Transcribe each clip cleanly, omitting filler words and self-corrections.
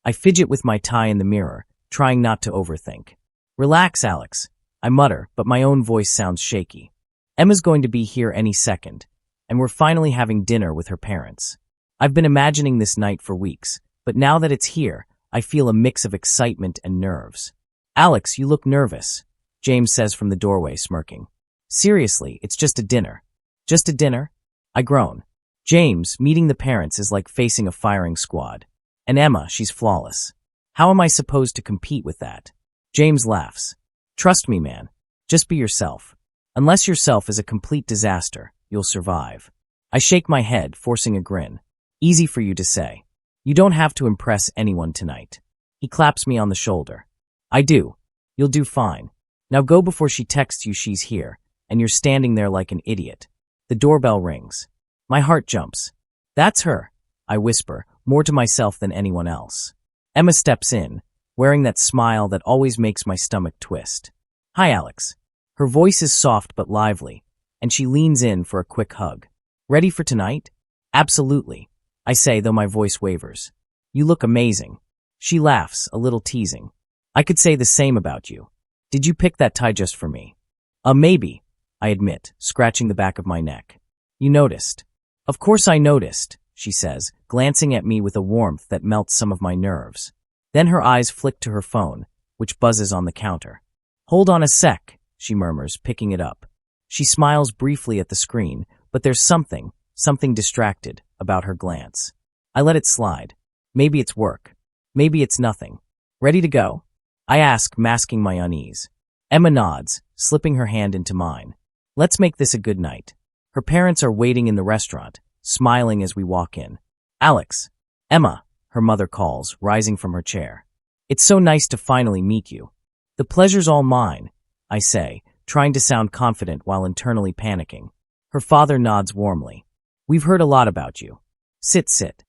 I fidget with my tie in the mirror, trying not to overthink. Relax, Alex, I mutter, but my own voice sounds shaky. Emma's going to be here any second, and we're finally having dinner with her parents. I've been imagining this night for weeks, but now that it's here, I feel a mix of excitement and nerves. Alex, you look nervous, James says from the doorway, smirking. Seriously, it's just a dinner. Just a dinner? I groan. James, meeting the parents is like facing a firing squad. And Emma, she's flawless. How am I supposed to compete with that? James laughs. Trust me, man. Just be yourself. Unless yourself is a complete disaster, you'll survive. I shake my head, forcing a grin. Easy for you to say. You don't have to impress anyone tonight. He claps me on the shoulder. I do. You'll do fine. Now go before she texts you she's here, and you're standing there like an idiot. The doorbell rings. My heart jumps. That's her, I whisper, more to myself than anyone else. Emma steps in, wearing that smile that always makes my stomach twist. Hi, Alex. Her voice is soft but lively, and she leans in for a quick hug. Ready for tonight? Absolutely, I say, though my voice wavers. You look amazing. She laughs, a little teasing. I could say the same about you. Did you pick that tie just for me? Maybe, I admit, scratching the back of my neck. You noticed. Of course I noticed, she says, glancing at me with a warmth that melts some of my nerves. Then her eyes flick to her phone, which buzzes on the counter. Hold on a sec, she murmurs, picking it up. She smiles briefly at the screen, but there's something distracted about her glance. I let it slide. Maybe it's work. Maybe it's nothing. Ready to go? I ask, masking my unease. Emma nods, slipping her hand into mine. Let's make this a good night. Her parents are waiting in the restaurant, smiling as we walk in. Alex. Emma, her mother calls, rising from her chair. It's so nice to finally meet you. The pleasure's all mine, I say, trying to sound confident while internally panicking. Her father nods warmly. We've heard a lot about you. Sit.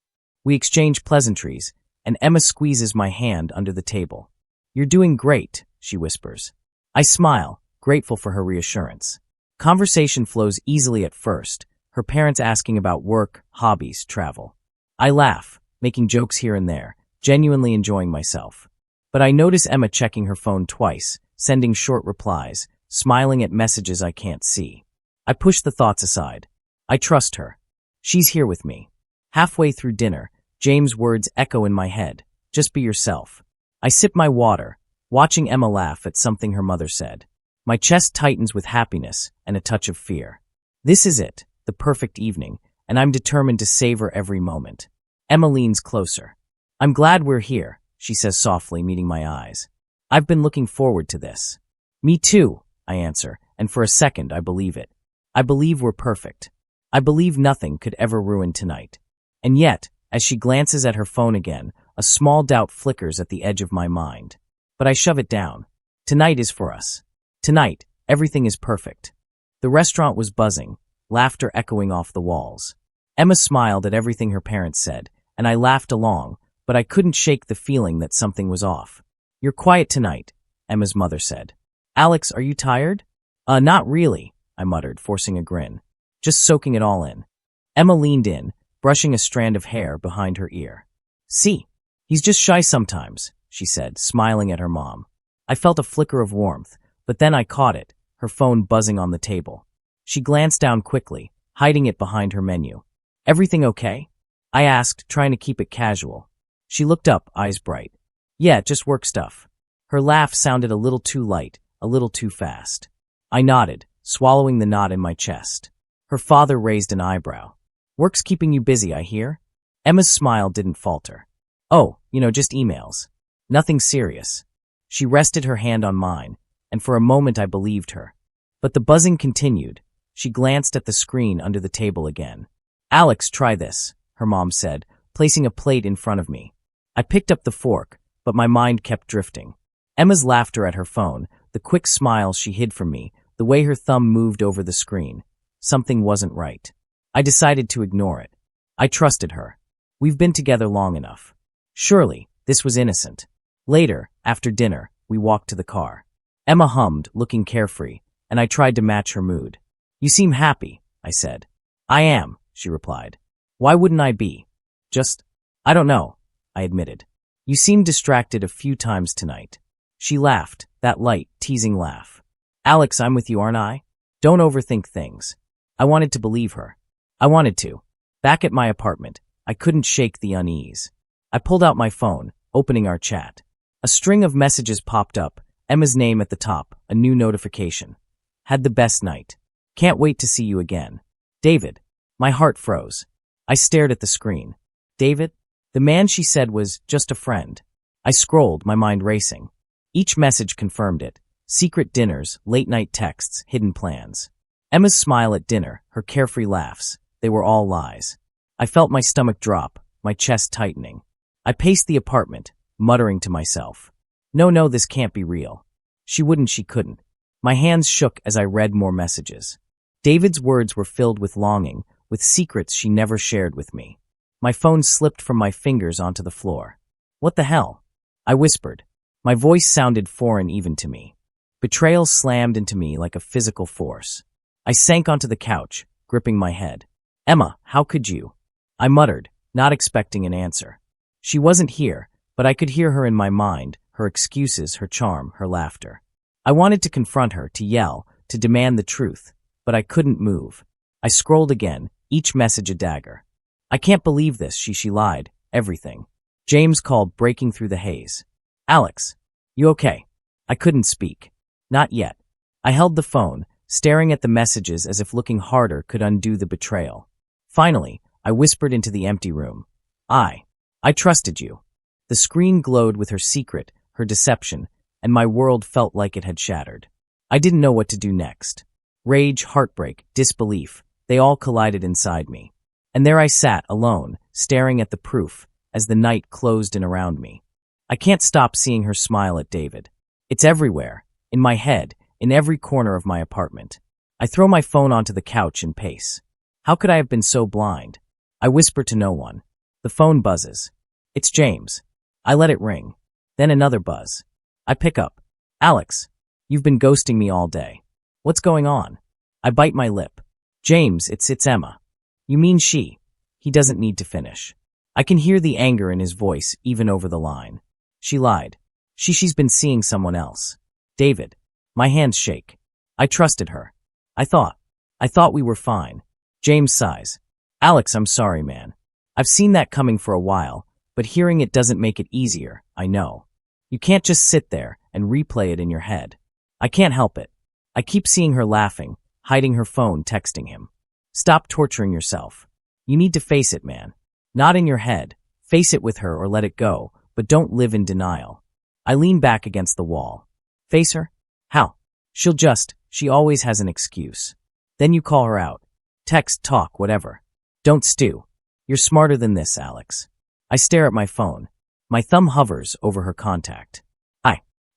We exchange pleasantries, and Emma squeezes my hand under the table. You're doing great, she whispers. I smile, grateful for her reassurance. Conversation flows easily at first, her parents asking about work, hobbies, travel. I laugh, making jokes here and there, genuinely enjoying myself. But I notice Emma checking her phone twice, sending short replies, smiling at messages I can't see. I push the thoughts aside. I trust her. She's here with me. Halfway through dinner, James' words echo in my head. Just be yourself. I sip my water, watching Emma laugh at something her mother said. My chest tightens with happiness and a touch of fear. This is it, the perfect evening, and I'm determined to savor every moment. Emma leans closer. I'm glad we're here, she says softly, meeting my eyes. I've been looking forward to this. Me too, I answer, and for a second I believe it. I believe we're perfect. I believe nothing could ever ruin tonight. And yet, as she glances at her phone again, a small doubt flickers at the edge of my mind. But I shove it down. Tonight is for us. Tonight, everything is perfect. The restaurant was buzzing, laughter echoing off the walls. Emma smiled at everything her parents said, and I laughed along, but I couldn't shake the feeling that something was off. You're quiet tonight, Emma's mother said. Alex, are you tired? Not really, I muttered, forcing a grin. Just soaking it all in. Emma leaned in, brushing a strand of hair behind her ear. See, he's just shy sometimes, she said, smiling at her mom. I felt a flicker of warmth, but then I caught it, her phone buzzing on the table. She glanced down quickly, hiding it behind her menu. Everything okay? I asked, trying to keep it casual. She looked up, eyes bright. Yeah, just work stuff. Her laugh sounded a little too light, a little too fast. I nodded, swallowing the knot in my chest. Her father raised an eyebrow. Work's keeping you busy, I hear? Emma's smile didn't falter. Oh, just emails. Nothing serious. She rested her hand on mine, and for a moment I believed her. But the buzzing continued. She glanced at the screen under the table again. Alex, try this, her mom said, placing a plate in front of me. I picked up the fork, but my mind kept drifting. Emma's laughter at her phone, the quick smile she hid from me, the way her thumb moved over the screen. Something wasn't right. I decided to ignore it. I trusted her. We've been together long enough. Surely, this was innocent. Later, after dinner, we walked to the car. Emma hummed, looking carefree, and I tried to match her mood. You seem happy, I said. I am, she replied. Why wouldn't I be? I don't know, I admitted. You seemed distracted a few times tonight. She laughed, that light, teasing laugh. Alex, I'm with you, aren't I? Don't overthink things. I wanted to believe her. I wanted to. Back at my apartment, I couldn't shake the unease. I pulled out my phone, opening our chat. A string of messages popped up, Emma's name at the top, a new notification. Had the best night. Can't wait to see you again. David. My heart froze. I stared at the screen. David? The man she said was just a friend. I scrolled, my mind racing. Each message confirmed it. Secret dinners, late-night texts, hidden plans. Emma's smile at dinner, her carefree laughs. They were all lies. I felt my stomach drop, my chest tightening. I paced the apartment, muttering to myself. No, this can't be real. She couldn't. My hands shook as I read more messages. David's words were filled with longing, with secrets she never shared with me. My phone slipped from my fingers onto the floor. What the hell? I whispered. My voice sounded foreign even to me. Betrayal slammed into me like a physical force. I sank onto the couch, gripping my head. Emma, how could you? I muttered, not expecting an answer. She wasn't here, but I could hear her in my mind, her excuses, her charm, her laughter. I wanted to confront her, to yell, to demand the truth, but I couldn't move. I scrolled again, each message a dagger. I can't believe this, she lied, everything. James called, breaking through the haze. Alex, you okay? I couldn't speak. Not yet. I held the phone, staring at the messages as if looking harder could undo the betrayal. Finally, I whispered into the empty room. I trusted you. The screen glowed with her secret, her deception, and my world felt like it had shattered. I didn't know what to do next. Rage, heartbreak, disbelief, they all collided inside me. And there I sat, alone, staring at the proof, as the night closed in around me. I can't stop seeing her smile at David. It's everywhere, in my head, in every corner of my apartment. I throw my phone onto the couch and pace. How could I have been so blind? I whisper to no one. The phone buzzes. It's James. I let it ring. Then another buzz. I pick up. Alex, you've been ghosting me all day. What's going on? I bite my lip. James, it's Emma. You mean she? He doesn't need to finish. I can hear the anger in his voice, even over the line. She lied. She's been seeing someone else. David. My hands shake. I trusted her. I thought we were fine. James sighs. Alex, I'm sorry, man. I've seen that coming for a while, but hearing it doesn't make it easier, I know. You can't just sit there and replay it in your head. I can't help it. I keep seeing her laughing, hiding her phone, texting him. Stop torturing yourself. You need to face it, man. Not in your head. Face it with her or let it go, but don't live in denial. I lean back against the wall. Face her? How? She always has an excuse. Then you call her out. Text, talk, whatever. Don't stew. You're smarter than this, Alex. I stare at my phone. My thumb hovers over her contact.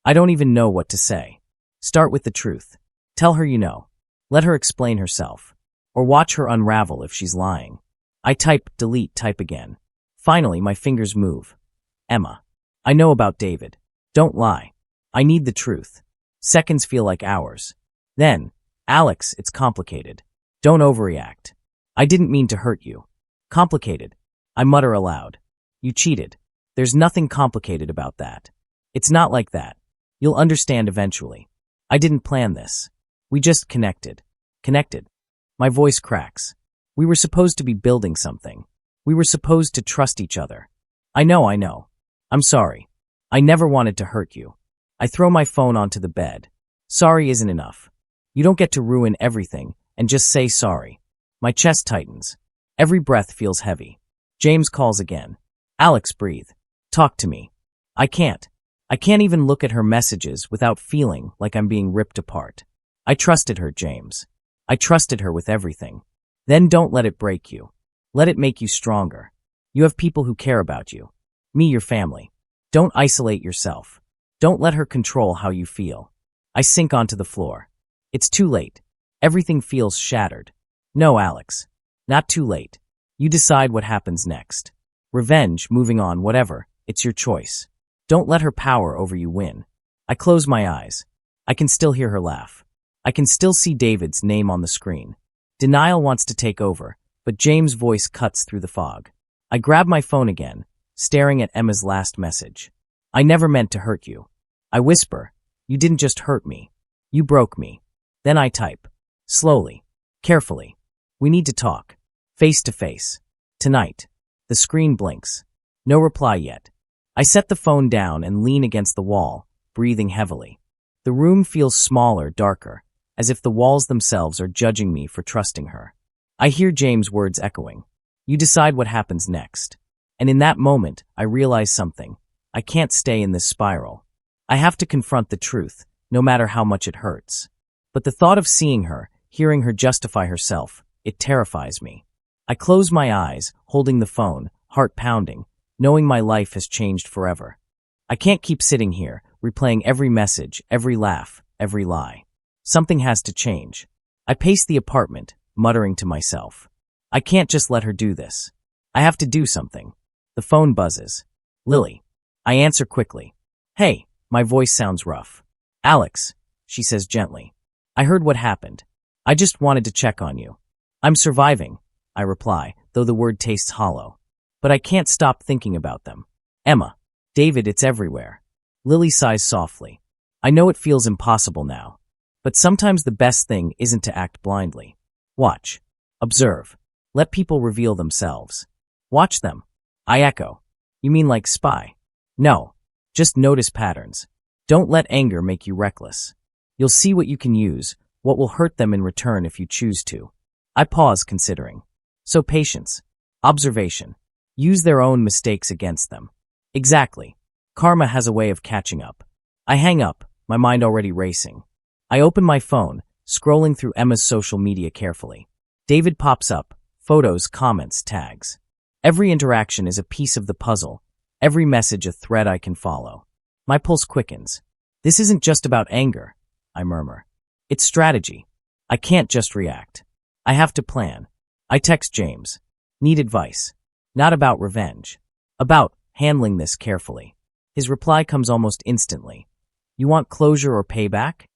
I don't even know what to say. Start with the truth. Tell her you know. Let her explain herself. Or watch her unravel if she's lying. I type, delete, type again. Finally, my fingers move. Emma. I know about David. Don't lie. I need the truth. Seconds feel like hours. Then, Alex, it's complicated. Don't overreact. I didn't mean to hurt you. Complicated. I mutter aloud. You cheated. There's nothing complicated about that. It's not like that. You'll understand eventually. I didn't plan this. We just connected. Connected. My voice cracks. We were supposed to be building something. We were supposed to trust each other. I know. I'm sorry. I never wanted to hurt you. I throw my phone onto the bed. Sorry isn't enough. You don't get to ruin everything and just say sorry. My chest tightens. Every breath feels heavy. James calls again. Alex, breathe. Talk to me. I can't. I can't even look at her messages without feeling like I'm being ripped apart. I trusted her, James. I trusted her with everything. Then don't let it break you. Let it make you stronger. You have people who care about you. Me, your family. Don't isolate yourself. Don't let her control how you feel. I sink onto the floor. It's too late. Everything feels shattered. No, Alex. Not too late. You decide what happens next. Revenge, moving on, whatever. It's your choice. Don't let her power over you win. I close my eyes. I can still hear her laugh. I can still see David's name on the screen. Denial wants to take over, but James' voice cuts through the fog. I grab my phone again, staring at Emma's last message. I never meant to hurt you. I whisper, you didn't just hurt me. You broke me. Then I type. Slowly. Carefully. We need to talk. Face to face. Tonight. The screen blinks. No reply yet. I set the phone down and lean against the wall, breathing heavily. The room feels smaller, darker, as if the walls themselves are judging me for trusting her. I hear James' words echoing. You decide what happens next. And in that moment, I realize something. I can't stay in this spiral. I have to confront the truth, no matter how much it hurts. But the thought of seeing her, hearing her justify herself, it terrifies me. I close my eyes, holding the phone, heart pounding, knowing my life has changed forever. I can't keep sitting here, replaying every message, every laugh, every lie. Something has to change. I pace the apartment, muttering to myself. I can't just let her do this. I have to do something. The phone buzzes. Lily. I answer quickly. Hey, my voice sounds rough. Alex, she says gently. I heard what happened. I just wanted to check on you. I'm surviving, I reply, though the word tastes hollow. But I can't stop thinking about them. Emma. David, it's everywhere. Lily sighs softly. I know it feels impossible now. But sometimes the best thing isn't to act blindly. Watch. Observe. Let people reveal themselves. Watch them. I echo. You mean like spy? No. Just notice patterns. Don't let anger make you reckless. You'll see what you can use, what will hurt them in return if you choose to. I pause, considering. So patience. Observation. Use their own mistakes against them. Exactly. Karma has a way of catching up. I hang up, my mind already racing. I open my phone, scrolling through Emma's social media carefully. David pops up, photos, comments, tags. Every interaction is a piece of the puzzle, every message a thread I can follow. My pulse quickens. This isn't just about anger, I murmur. It's strategy. I can't just react. I have to plan. I text James. Need advice. Not about revenge. About handling this carefully. His reply comes almost instantly. You want closure or payback?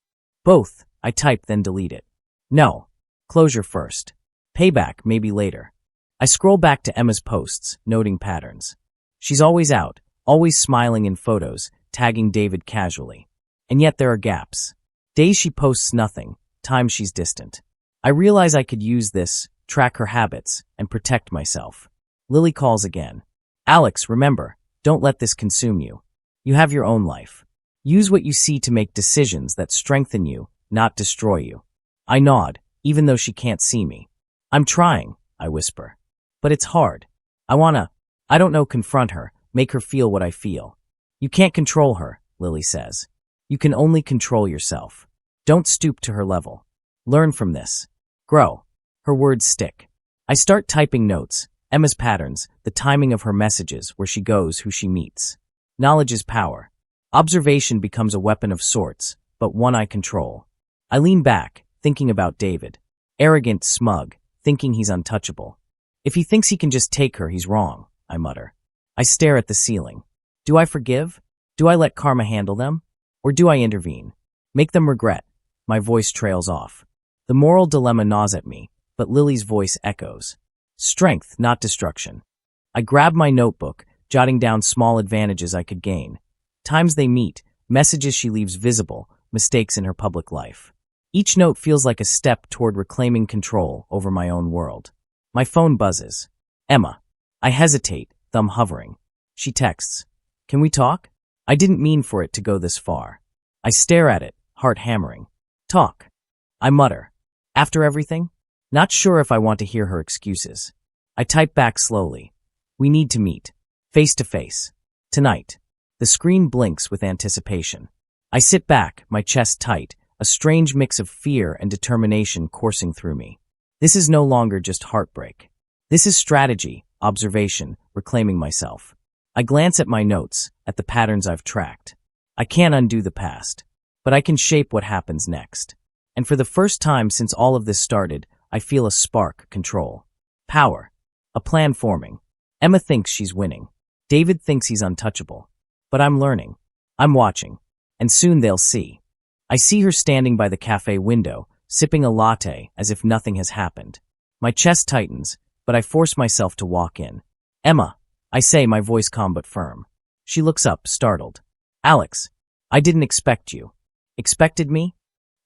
Both, I type, then delete it. No. Closure first. Payback maybe later. I scroll back to Emma's posts, noting patterns. She's always out, always smiling in photos, tagging David casually. And yet there are gaps. Days she posts nothing, times she's distant. I realize I could use this, track her habits, and protect myself. Lily calls again. Alex, remember, don't let this consume you. You have your own life. Use what you see to make decisions that strengthen you, not destroy you. I nod, even though she can't see me. I'm trying, I whisper. But it's hard. I don't know, confront her, make her feel what I feel. You can't control her, Lily says. You can only control yourself. Don't stoop to her level. Learn from this. Grow. Her words stick. I start typing notes, Emma's patterns, the timing of her messages, where she goes, who she meets. Knowledge is power. Observation becomes a weapon of sorts, but one I control. I lean back, thinking about David. Arrogant, smug, thinking he's untouchable. If he thinks he can just take her, he's wrong, I mutter. I stare at the ceiling. Do I forgive? Do I let karma handle them? Or do I intervene? Make them regret? My voice trails off. The moral dilemma gnaws at me, but Lily's voice echoes. Strength, not destruction. I grab my notebook, jotting down small advantages I could gain. Times they meet, messages she leaves visible, mistakes in her public life. Each note feels like a step toward reclaiming control over my own world. My phone buzzes. Emma. I hesitate, thumb hovering. She texts. Can we talk? I didn't mean for it to go this far. I stare at it, heart hammering. Talk. I mutter. After everything? Not sure if I want to hear her excuses. I type back slowly. We need to meet. Face to face. Tonight. The screen blinks with anticipation. I sit back, my chest tight, a strange mix of fear and determination coursing through me. This is no longer just heartbreak. This is strategy, observation, reclaiming myself. I glance at my notes, at the patterns I've tracked. I can't undo the past, but I can shape what happens next. And for the first time since all of this started, I feel a spark, control. Power. A plan forming. Emma thinks she's winning. David thinks he's untouchable. But I'm learning. I'm watching. And soon they'll see. I see her standing by the cafe window, sipping a latte as if nothing has happened. My chest tightens, but I force myself to walk in. Emma, I say, my voice calm but firm. She looks up, startled. Alex, I didn't expect you. Expected me?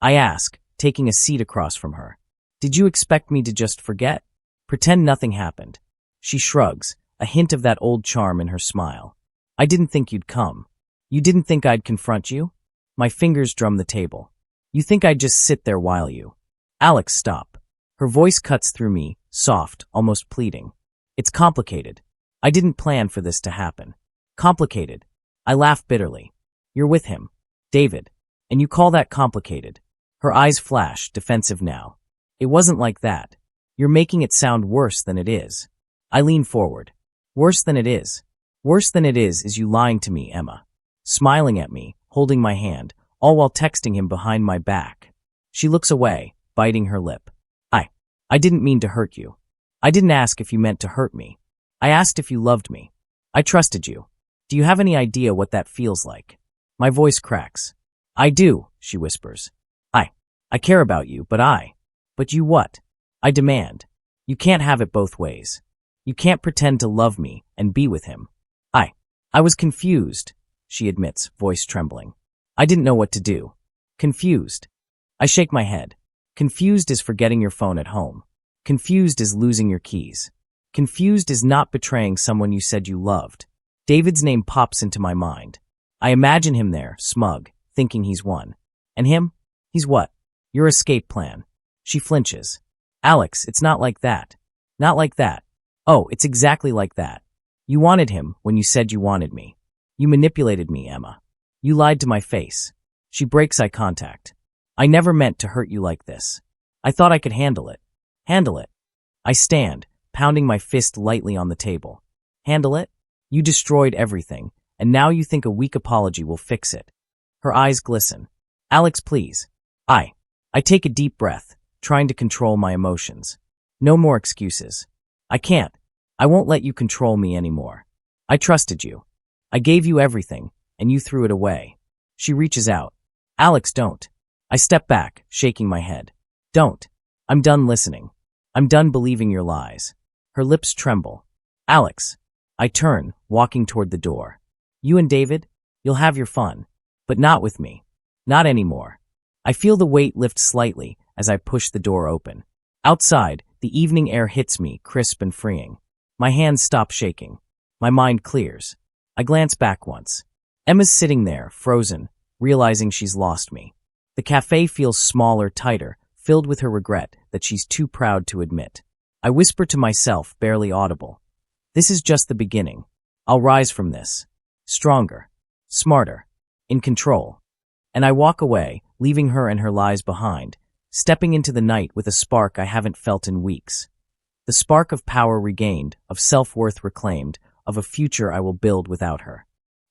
I ask, taking a seat across from her. Did you expect me to just forget? Pretend nothing happened. She shrugs, a hint of that old charm in her smile. I didn't think you'd come. You didn't think I'd confront you? My fingers drum the table. You think I'd just sit there while you... Alex, stop. Her voice cuts through me, soft, almost pleading. It's complicated. I didn't plan for this to happen. Complicated. I laugh bitterly. You're with him, David, and you call that complicated. Her eyes flash, defensive now. It wasn't like that. You're making it sound worse than it is. I lean forward. Worse than it is. Worse than it is you lying to me, Emma. Smiling at me, holding my hand, all while texting him behind my back. She looks away, biting her lip. I didn't mean to hurt you. I didn't ask if you meant to hurt me. I asked if you loved me. I trusted you. Do you have any idea what that feels like? My voice cracks. I do, she whispers. I care about you, but you what? I demand. You can't have it both ways. You can't pretend to love me and be with him. I was confused, she admits, voice trembling. I didn't know what to do. Confused. I shake my head. Confused is forgetting your phone at home. Confused is losing your keys. Confused is not betraying someone you said you loved. David's name pops into my mind. I imagine him there, smug, thinking he's won. And him? He's what? Your escape plan. She flinches. Alex, it's not like that. Not like that. Oh, it's exactly like that. You wanted him when you said you wanted me. You manipulated me, Emma. You lied to my face. She breaks eye contact. I never meant to hurt you like this. I thought I could handle it. Handle it. I stand, pounding my fist lightly on the table. Handle it? You destroyed everything, and now you think a weak apology will fix it. Her eyes glisten. Alex, please. I take a deep breath, trying to control my emotions. No more excuses. I can't. I won't let you control me anymore. I trusted you. I gave you everything, and you threw it away. She reaches out. Alex, don't. I step back, shaking my head. Don't. I'm done listening. I'm done believing your lies. Her lips tremble. Alex. I turn, walking toward the door. You and David? You'll have your fun. But not with me. Not anymore. I feel the weight lift slightly as I push the door open. Outside, the evening air hits me, crisp and freeing. My hands stop shaking. My mind clears. I glance back once. Emma's sitting there, frozen, realizing she's lost me. The cafe feels smaller, tighter, filled with her regret that she's too proud to admit. I whisper to myself, barely audible. This is just the beginning. I'll rise from this. Stronger. Smarter. In control. And I walk away, leaving her and her lies behind, stepping into the night with a spark I haven't felt in weeks. The spark of power regained, of self-worth reclaimed, of a future I will build without her.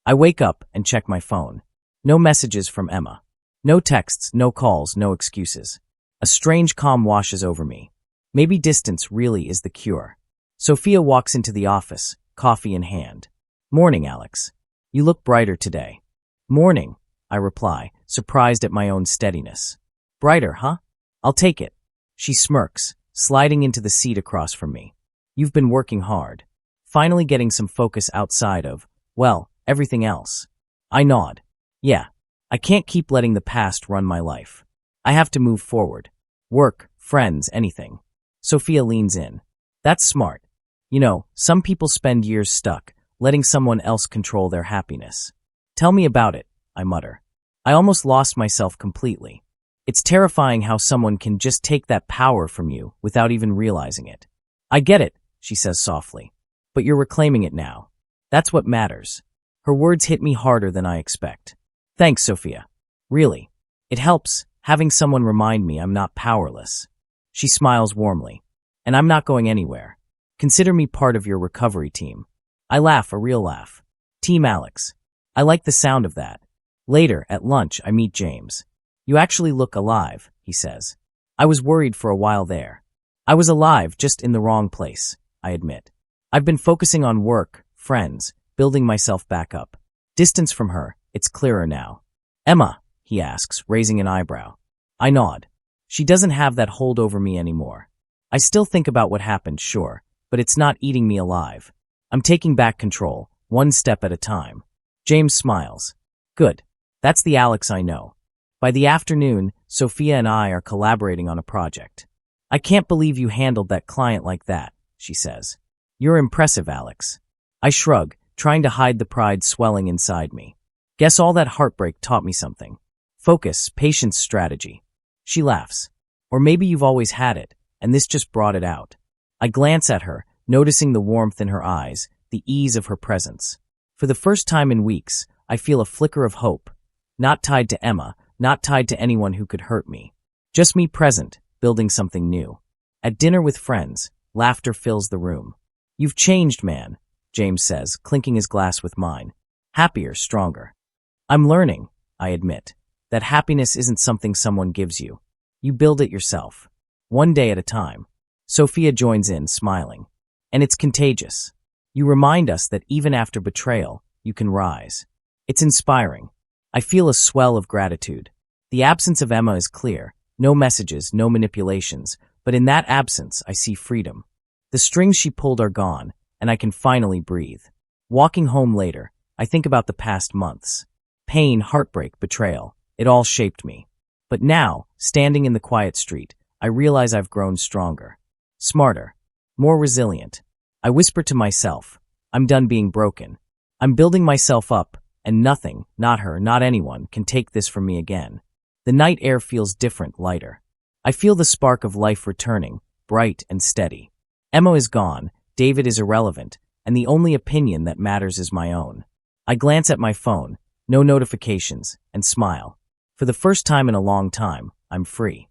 I wake up and check my phone. No messages from Emma. No texts, no calls, no excuses. A strange calm washes over me. Maybe distance really is the cure. Sophia walks into the office, coffee in hand. Morning, Alex. You look brighter today. Morning, I reply, surprised at my own steadiness. Brighter, huh? I'll take it. She smirks, sliding into the seat across from me. You've been working hard. Finally getting some focus outside of, well, everything else. I nod. Yeah. I can't keep letting the past run my life. I have to move forward. Work, friends, anything. Sophia leans in. That's smart. You know, some people spend years stuck, letting someone else control their happiness. Tell me about it, I mutter. I almost lost myself completely. It's terrifying how someone can just take that power from you without even realizing it. I get it, she says softly. But you're reclaiming it now. That's what matters. Her words hit me harder than I expect. Thanks, Sophia. Really. It helps, having someone remind me I'm not powerless. She smiles warmly. And I'm not going anywhere. Consider me part of your recovery team. I laugh, a real laugh. Team Alex. I like the sound of that. Later, at lunch, I meet James. You actually look alive, he says. I was worried for a while there. I was alive, just in the wrong place, I admit. I've been focusing on work, friends, building myself back up. Distance from her, it's clearer now. Emma, he asks, raising an eyebrow. I nod. She doesn't have that hold over me anymore. I still think about what happened, sure, but it's not eating me alive. I'm taking back control, one step at a time. James smiles. Good. That's the Alex I know. By the afternoon, Sophia and I are collaborating on a project. I can't believe you handled that client like that, she says. You're impressive, Alex. I shrug, trying to hide the pride swelling inside me. Guess all that heartbreak taught me something. Focus, patience, strategy. She laughs. Or maybe you've always had it, and this just brought it out. I glance at her, noticing the warmth in her eyes, the ease of her presence. For the first time in weeks, I feel a flicker of hope. Not tied to Emma, not tied to anyone who could hurt me. Just me present, building something new. At dinner with friends, laughter fills the room. You've changed, man, James says, clinking his glass with mine. Happier, stronger. I'm learning, I admit, that happiness isn't something someone gives you. You build it yourself. One day at a time. Sophia joins in, smiling. And it's contagious. You remind us that even after betrayal, you can rise. It's inspiring. I feel a swell of gratitude. The absence of Emma is clear. No messages, no manipulations, but in that absence, I see freedom. The strings she pulled are gone, and I can finally breathe. Walking home later, I think about the past months. Pain, heartbreak, betrayal, it all shaped me. But now, standing in the quiet street, I realize I've grown stronger. Smarter. More resilient. I whisper to myself, I'm done being broken. I'm building myself up, and nothing, not her, not anyone, can take this from me again. The night air feels different, lighter. I feel the spark of life returning, bright and steady. Emma is gone, David is irrelevant, and the only opinion that matters is my own. I glance at my phone, no notifications, and smile. For the first time in a long time, I'm free.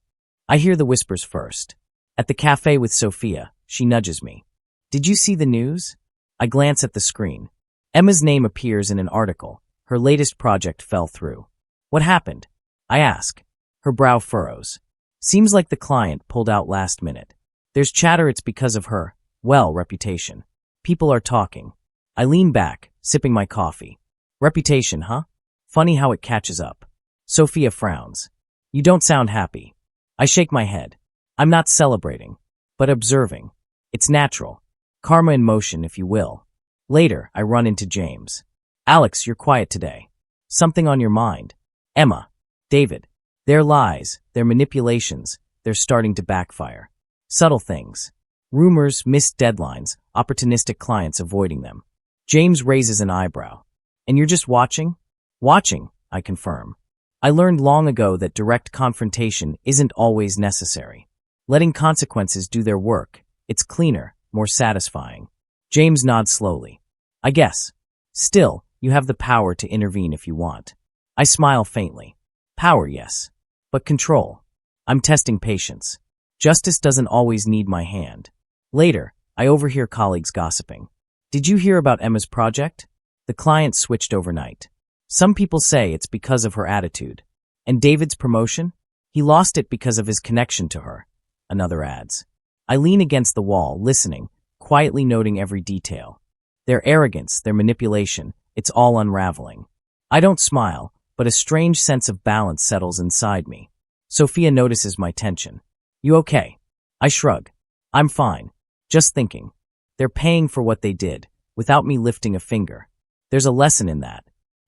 I hear the whispers first. At the cafe with Sophia, she nudges me. Did you see the news? I glance at the screen. Emma's name appears in an article. Her latest project fell through. What happened? I ask. Her brow furrows. Seems like the client pulled out last minute. There's chatter it's because of her, well, reputation. People are talking. I lean back, sipping my coffee. Reputation, huh? Funny how it catches up. Sophia frowns. You don't sound happy. I shake my head. I'm not celebrating, but observing. It's natural. Karma in motion, if you will. Later, I run into James. Alex, you're quiet today. Something on your mind. Emma. David. Their lies, their manipulations, they're starting to backfire. Subtle things. Rumors, missed deadlines, opportunistic clients avoiding them. James raises an eyebrow. And you're just watching? Watching, I confirm. I learned long ago that direct confrontation isn't always necessary. Letting consequences do their work, it's cleaner, more satisfying. James nods slowly. I guess. Still, you have the power to intervene if you want. I smile faintly. Power, yes. But control. I'm testing patience. Justice doesn't always need my hand. Later, I overhear colleagues gossiping. Did you hear about Emma's project? The client switched overnight. Some people say it's because of her attitude. And David's promotion? He lost it because of his connection to her. Another adds. I lean against the wall, listening, quietly noting every detail. Their arrogance, their manipulation, it's all unraveling. I don't smile, but a strange sense of balance settles inside me. Sophia notices my tension. You okay? I shrug. I'm fine. Just thinking. They're paying for what they did, without me lifting a finger. There's a lesson in that.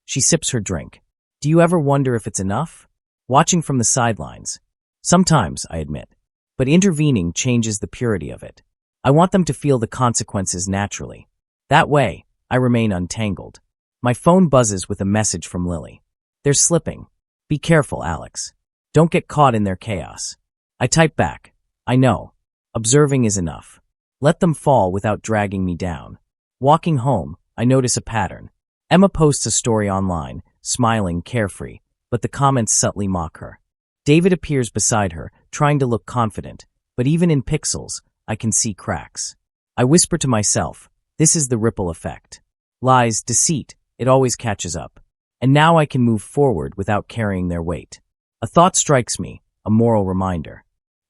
She sips her drink. Do you ever wonder if it's enough? Watching from the sidelines. Sometimes, I admit. But intervening changes the purity of it. I want them to feel the consequences naturally. That way, I remain untangled. My phone buzzes with a message from Lily. They're slipping. Be careful, Alex. Don't get caught in their chaos. I type back. I know. Observing is enough. Let them fall without dragging me down. Walking home, I notice a pattern. Emma posts a story online, smiling, carefree, but the comments subtly mock her. David appears beside her, trying to look confident, but even in pixels, I can see cracks. I whisper to myself, this is the ripple effect. Lies, deceit, it always catches up. And now I can move forward without carrying their weight. A thought strikes me, a moral reminder.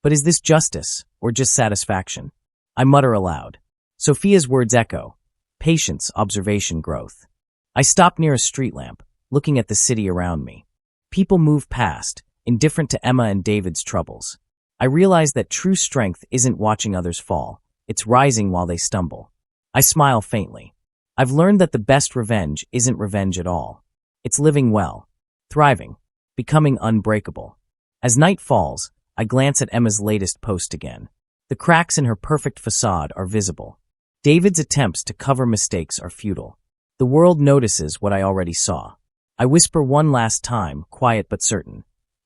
But is this justice, or just satisfaction? I mutter aloud. Sophia's words echo. Patience, observation, growth. I stop near a street lamp, looking at the city around me. People move past, indifferent to Emma and David's troubles. I realize that true strength isn't watching others fall, it's rising while they stumble. I smile faintly. I've learned that the best revenge isn't revenge at all. It's living well, thriving, becoming unbreakable. As night falls, I glance at Emma's latest post again. The cracks in her perfect facade are visible. David's attempts to cover mistakes are futile. The world notices what I already saw. I whisper one last time, quiet but certain.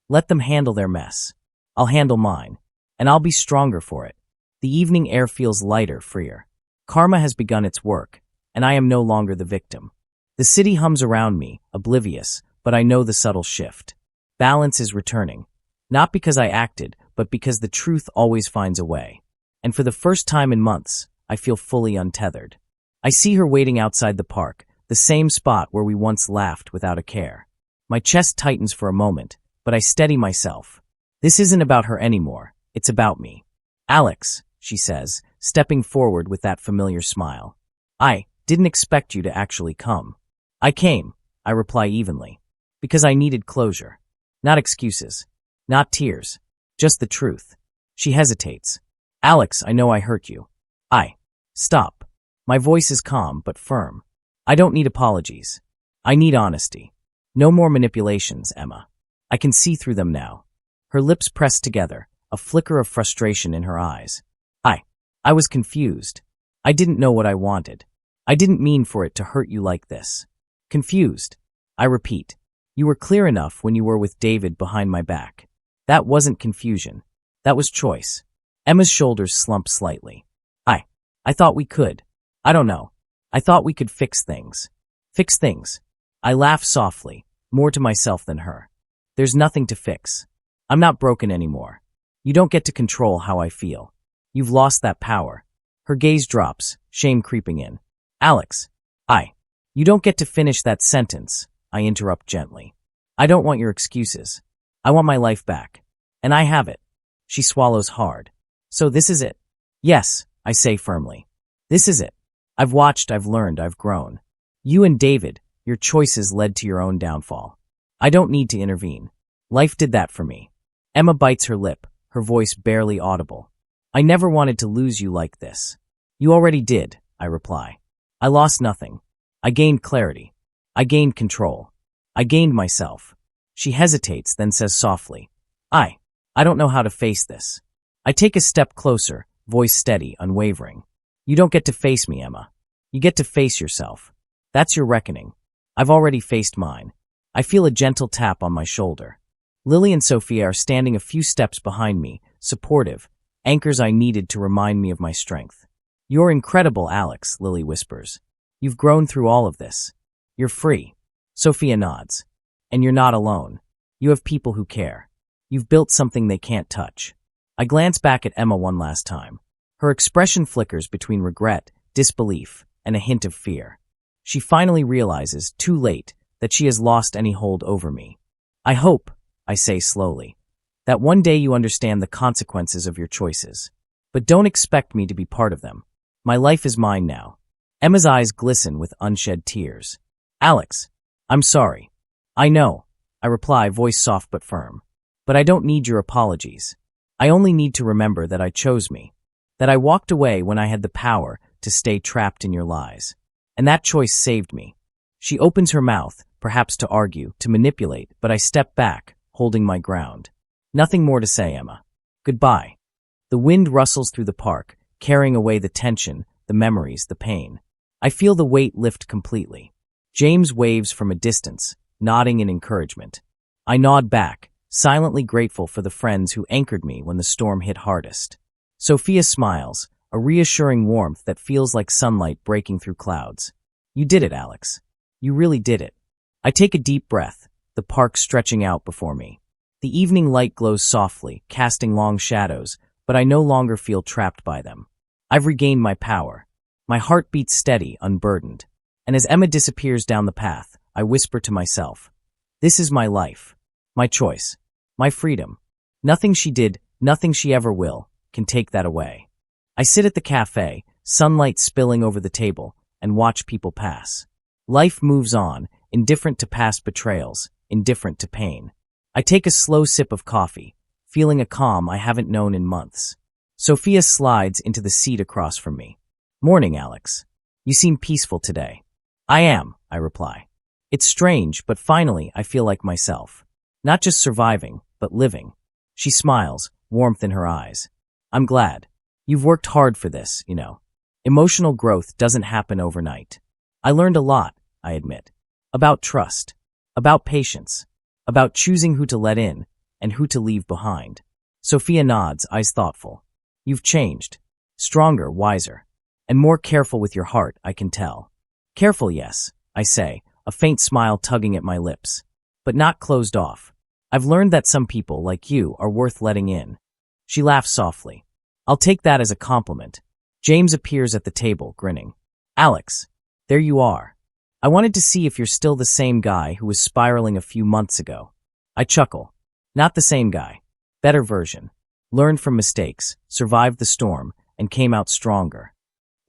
Let them handle their mess. I'll handle mine. And I'll be stronger for it. The evening air feels lighter, freer. Karma has begun its work, and I am no longer the victim. The city hums around me, oblivious, but I know the subtle shift. Balance is returning. Not because I acted, but because the truth always finds a way. And for the first time in months, I feel fully untethered. I see her waiting outside the park, the same spot where we once laughed without a care. My chest tightens for a moment, but I steady myself. This isn't about her anymore. It's about me. Alex, she says, stepping forward with that familiar smile. I didn't expect you to actually come. I came, I reply evenly, because I needed closure. Not excuses. Not tears. Just the truth. She hesitates. Alex, I know I hurt you. Stop. My voice is calm but firm. I don't need apologies. I need honesty. No more manipulations, Emma. I can see through them now. Her lips pressed together, a flicker of frustration in her eyes. I was confused. I didn't know what I wanted. I didn't mean for it to hurt you like this. Confused. I repeat. You were clear enough when you were with David behind my back. That wasn't confusion. That was choice. Emma's shoulders slumped slightly. I thought we could. I don't know. I thought we could fix things. Fix things. I laugh softly, more to myself than her. There's nothing to fix. I'm not broken anymore. You don't get to control how I feel. You've lost that power. Her gaze drops, shame creeping in. Alex. You don't get to finish that sentence, I interrupt gently. I don't want your excuses. I want my life back. And I have it. She swallows hard. So this is it? Yes, I say firmly. This is it. I've watched, I've learned, I've grown. You and David, your choices led to your own downfall. I don't need to intervene. Life did that for me. Emma bites her lip, her voice barely audible. I never wanted to lose you like this. You already did, I reply. I lost nothing. I gained clarity. I gained control. I gained myself. She hesitates, then says softly, I don't know how to face this. I take a step closer, voice steady, unwavering. You don't get to face me, Emma. You get to face yourself. That's your reckoning. I've already faced mine. I feel a gentle tap on my shoulder. Lily and Sophia are standing a few steps behind me, supportive, anchors I needed to remind me of my strength. You're incredible, Alex, Lily whispers. You've grown through all of this. You're free. Sophia nods. And you're not alone. You have people who care. You've built something they can't touch. I glance back at Emma one last time. Her expression flickers between regret, disbelief, and a hint of fear. She finally realizes, too late, that she has lost any hold over me. I hope, I say slowly, that one day you understand the consequences of your choices. But don't expect me to be part of them. My life is mine now. Emma's eyes glisten with unshed tears. Alex, I'm sorry. I know, I reply, voice soft but firm. But I don't need your apologies. I only need to remember that I chose me. That I walked away when I had the power to stay trapped in your lies. And that choice saved me. She opens her mouth, perhaps to argue, to manipulate, but I step back, holding my ground. Nothing more to say, Emma. Goodbye. The wind rustles through the park, carrying away the tension, the memories, the pain. I feel the weight lift completely. James waves from a distance, nodding in encouragement. I nod back, silently grateful for the friends who anchored me when the storm hit hardest. Sophia smiles, a reassuring warmth that feels like sunlight breaking through clouds. You did it, Alex. You really did it. I take a deep breath, the park stretching out before me. The evening light glows softly, casting long shadows, but I no longer feel trapped by them. I've regained my power. My heart beats steady, unburdened. And as Emma disappears down the path, I whisper to myself, this is my life, my choice, my freedom. Nothing she did, nothing she ever will, can take that away. I sit at the cafe, sunlight spilling over the table, and watch people pass. Life moves on, indifferent to past betrayals, indifferent to pain. I take a slow sip of coffee, feeling a calm I haven't known in months. Sophia slides into the seat across from me. Morning, Alex. You seem peaceful today. I am, I reply. It's strange, but finally I feel like myself. Not just surviving, but living. She smiles, warmth in her eyes. I'm glad. You've worked hard for this, you know. Emotional growth doesn't happen overnight. I learned a lot, I admit. About trust. About patience. About choosing who to let in and who to leave behind. Sophia nods, eyes thoughtful. You've changed. Stronger, wiser. And more careful with your heart, I can tell. Careful, yes, I say, a faint smile tugging at my lips. But not closed off. I've learned that some people, like you, are worth letting in. She laughs softly. I'll take that as a compliment. James appears at the table, grinning. Alex, there you are. I wanted to see if you're still the same guy who was spiraling a few months ago. I chuckle. Not the same guy. Better version. Learned from mistakes, survived the storm, and came out stronger.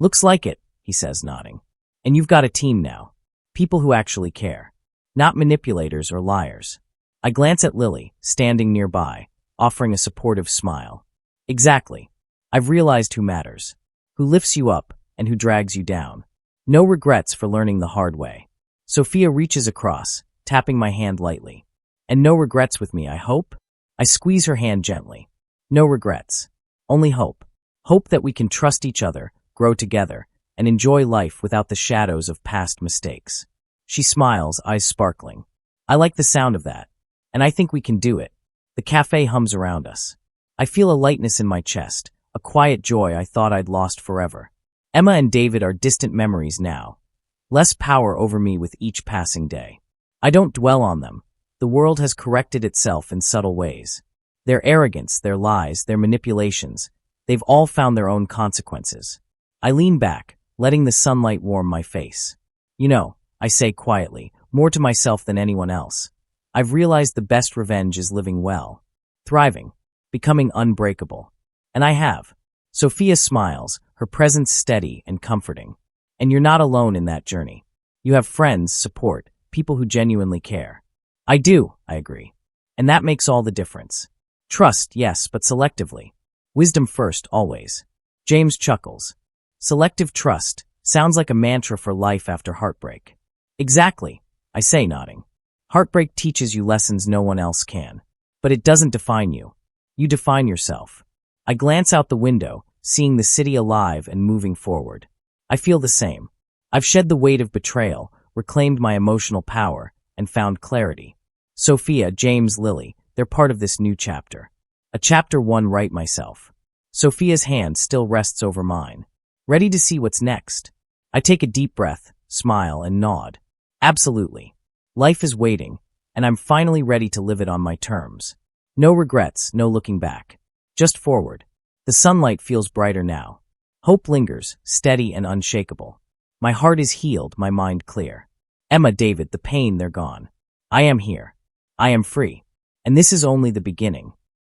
Looks like it, he says, nodding. And you've got a team now. People who actually care. Not manipulators or liars. I glance at Lily, standing nearby, offering a supportive smile. Exactly. I've realized who matters. Who lifts you up and who drags you down. No regrets for learning the hard way. Sophia reaches across, tapping my hand lightly. And no regrets with me, I hope? I squeeze her hand gently. No regrets. Only hope. Hope that we can trust each other, grow together, and enjoy life without the shadows of past mistakes. She smiles, eyes sparkling. I like the sound of that. And I think we can do it. The cafe hums around us. I feel a lightness in my chest, a quiet joy I thought I'd lost forever. Emma and David are distant memories now. Less power over me with each passing day. I don't dwell on them. The world has corrected itself in subtle ways. Their arrogance, their lies, their manipulations, they've all found their own consequences. I lean back, letting the sunlight warm my face. You know, I say quietly, more to myself than anyone else. I've realized the best revenge is living well, thriving, becoming unbreakable. And I have. Sophia smiles, her presence steady and comforting. And you're not alone in that journey. You have friends, support, people who genuinely care. I do, I agree. And that makes all the difference. Trust, yes, but selectively. Wisdom first, always. James chuckles. Selective trust sounds like a mantra for life after heartbreak. Exactly, I say, nodding. Heartbreak teaches you lessons no one else can. But it doesn't define you. You define yourself. I glance out the window, seeing the city alive and moving forward. I feel the same. I've shed the weight of betrayal, reclaimed my emotional power, and found clarity. Sophia, James, Lily, they're part of this new chapter. A chapter one right myself. Sophia's hand still rests over mine. Ready to see what's next. I take a deep breath, smile, and nod. Absolutely. Life is waiting, and I'm finally ready to live it on my terms. No regrets, no looking back. Just forward. The sunlight feels brighter now. Hope lingers, steady and unshakable. My heart is healed, my mind clear. Emma, David, the pain, they're gone. I am here. I am free. And this is only the beginning.